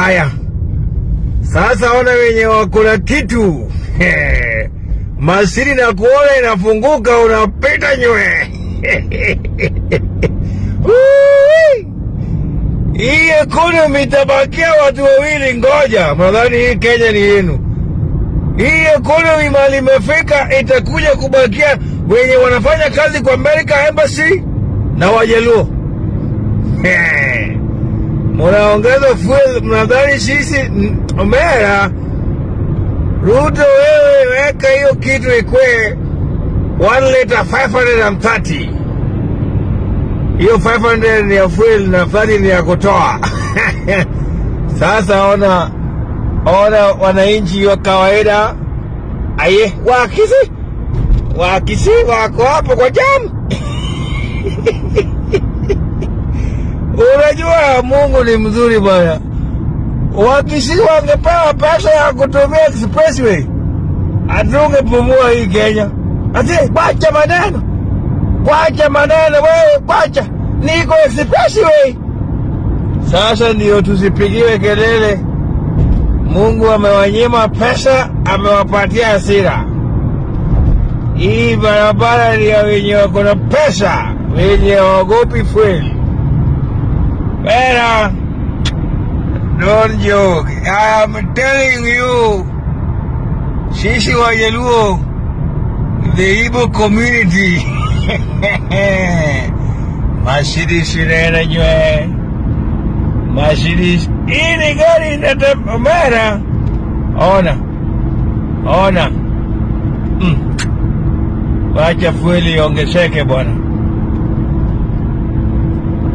Haya, sasa ona wenye wakula kitu masiri na kuona inafunguka, unapita nywe. Hii economy itabakia watu wawili. Ngoja, mnadhani hii Kenya ni yenu? Hii economy mali imefika itakuja kubakia wenye wanafanya kazi kwa America Embassy na Wajaluo. Munaongeza fuel, mnadhani sisi Omera Ruto, wewe weka hiyo kitu ikwe 1 liter 530. Hiyo 500 ni ya fuel na 30 ni ya kutoa. Sasa ona wananchi wa kawaida aye wakisi wako hapo kwa jamu. Unajua Mungu ni mzuri bwana. Wakisi wangepewa pesa ya kutumia expressway, atungepumua hii Kenya. Ati kwacha maneno wewe, kwacha niko expressway. Sasa ndio tusipigiwe kelele. Mungu amewanyima pesa, amewapatia hasira. Hii barabara ni ya wenye wako na pesa, wenye wagopi fuel. Bera, don't joke. I am telling you, sisi Wajaluo, the Igbo community, MERCEDEZ inaenda nywe. MERCEDEZ ini gari inatemera. Ona. Wacha fueli ongezeke bwana.